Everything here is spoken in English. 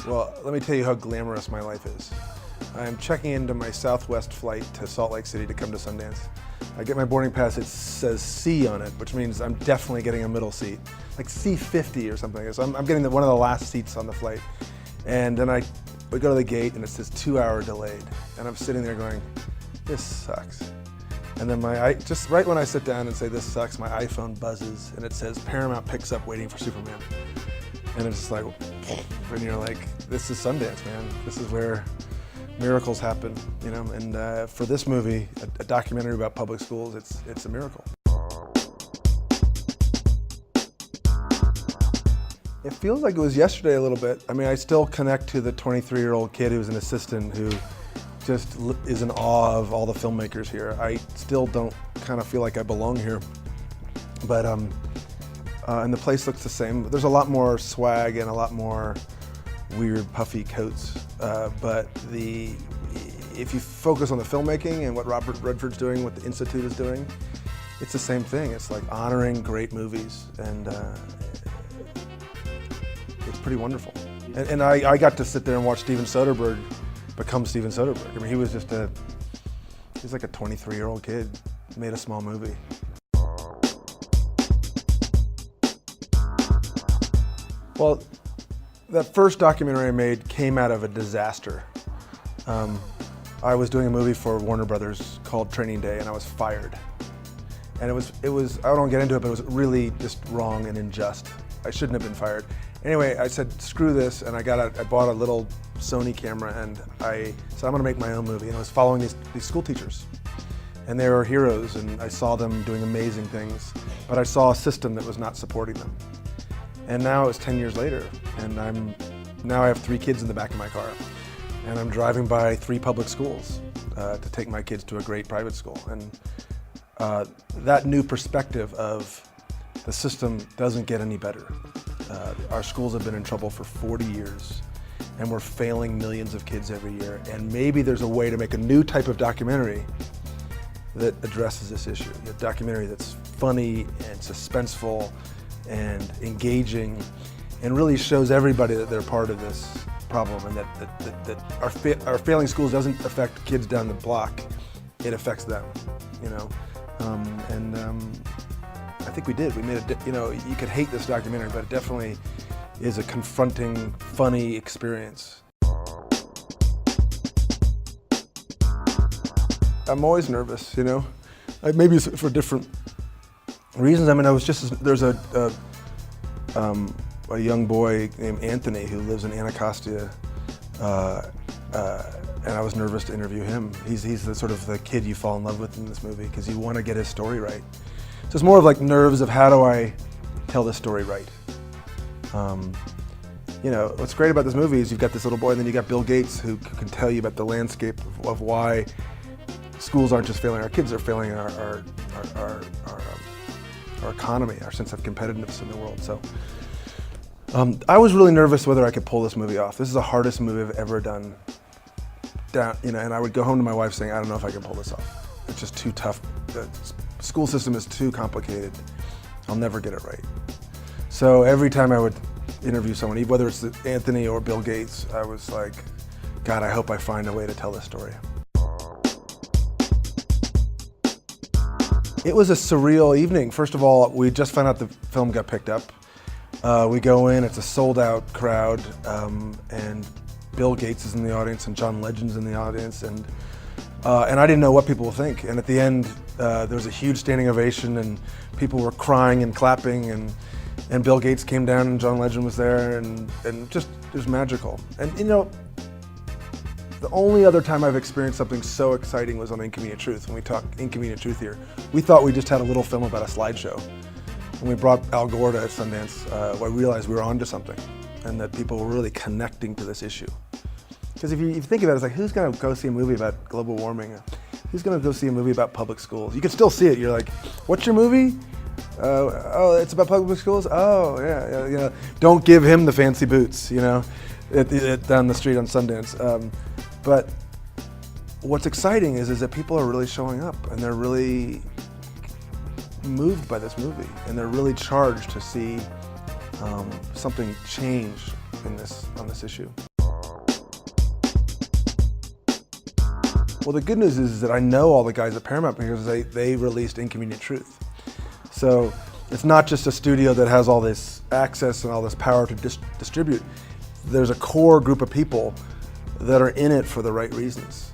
Well, let me tell you how glamorous my life is. I'm checking into my Southwest flight to Salt Lake City to come to Sundance. I get my boarding pass, it says C on it, which means I'm definitely getting a middle seat, like C50 or something. So I'm getting one of the last seats on the flight. And then we go to the gate and it says 2 hour delayed. And I'm sitting there going, this sucks. And then just right when I sit down and say this sucks, my iPhone buzzes and it says Paramount picks up Waiting for Superman. And it's just like, and you're like, this is Sundance, man. This is where miracles happen, you know? And for this movie, a documentary about public schools, it's a miracle. It feels like it was yesterday a little bit. I mean, I still connect to the 23-year-old kid who's an assistant who just is in awe of all the filmmakers here. I still don't kind of feel like I belong here. But, and the place looks the same. There's a lot more swag and a lot more weird puffy coats. But if you focus on the filmmaking and what Robert Redford's doing, what the Institute is doing, it's the same thing. It's like honoring great movies, and it's pretty wonderful. And I got to sit there and watch Steven Soderbergh become Steven Soderbergh. I mean, he was just he's like a 23-year-old kid, made a small movie. Well, that first documentary I made came out of a disaster. I was doing a movie for Warner Brothers called Training Day, and I was fired. And it was, I don't get into it, but it was really just wrong and unjust. I shouldn't have been fired. Anyway, I said, screw this, and I bought a little Sony camera, and I said, I'm gonna make my own movie. And I was following these school teachers. And they were heroes, and I saw them doing amazing things, but I saw a system that was not supporting them. And now it's 10 years later, and now I have 3 kids in the back of my car, and I'm driving by 3 public schools to take my kids to a great private school. And that new perspective of the system doesn't get any better. Our schools have been in trouble for 40 years, and we're failing millions of kids every year. And maybe there's a way to make a new type of documentary that addresses this issue. A documentary that's funny and suspenseful and engaging, and really shows everybody that they're part of this problem, and that our failing schools doesn't affect kids down the block, it affects them, you know. I think we did. We made you know, you could hate this documentary, but it definitely is a confronting, funny experience. I'm always nervous, you know. Maybe it's for different reasons. I mean, there's a young boy named Anthony who lives in Anacostia, and I was nervous to interview him. He's the sort of the kid you fall in love with in this movie because you want to get his story right. So it's more of like nerves of how do I tell this story right. You know, what's great about this movie is you've got this little boy, and then you got Bill Gates who can tell you about the landscape of why schools aren't just failing our kids, they're failing our economy, our sense of competitiveness in the world. So I was really nervous whether I could pull this movie off. This is the hardest movie I've ever done. You know, and I would go home to my wife saying, I don't know if I can pull this off. It's just too tough. The school system is too complicated. I'll never get it right. So every time I would interview someone, whether it's Anthony or Bill Gates, I was like, God, I hope I find a way to tell this story. It was a surreal evening. First of all, we just found out the film got picked up. We go in, it's a sold out crowd, and Bill Gates is in the audience and John Legend's in the audience, and I didn't know what people would think. And at the end, there was a huge standing ovation, and people were crying and clapping, and Bill Gates came down and John Legend was there, and just, it was magical. And you know, the only other time I've experienced something so exciting was on Inconvenient Truth. When we talk Inconvenient Truth here, we thought we just had a little film about a slideshow. When we brought Al Gore to Sundance, I realized we were onto something, and that people were really connecting to this issue. Because if you think about it, it's like, who's going to go see a movie about global warming? Who's going to go see a movie about public schools? You can still see it. You're like, what's your movie? Oh, it's about public schools? Oh, yeah, you know, don't give him the fancy boots, you know, down the street on Sundance. But what's exciting is that people are really showing up, and they're really moved by this movie, and they're really charged to see something change on this issue. Well, the good news is that I know all the guys at Paramount because they released Inconvenient Truth. So it's not just a studio that has all this access and all this power to distribute. There's a core group of people that are in it for the right reasons.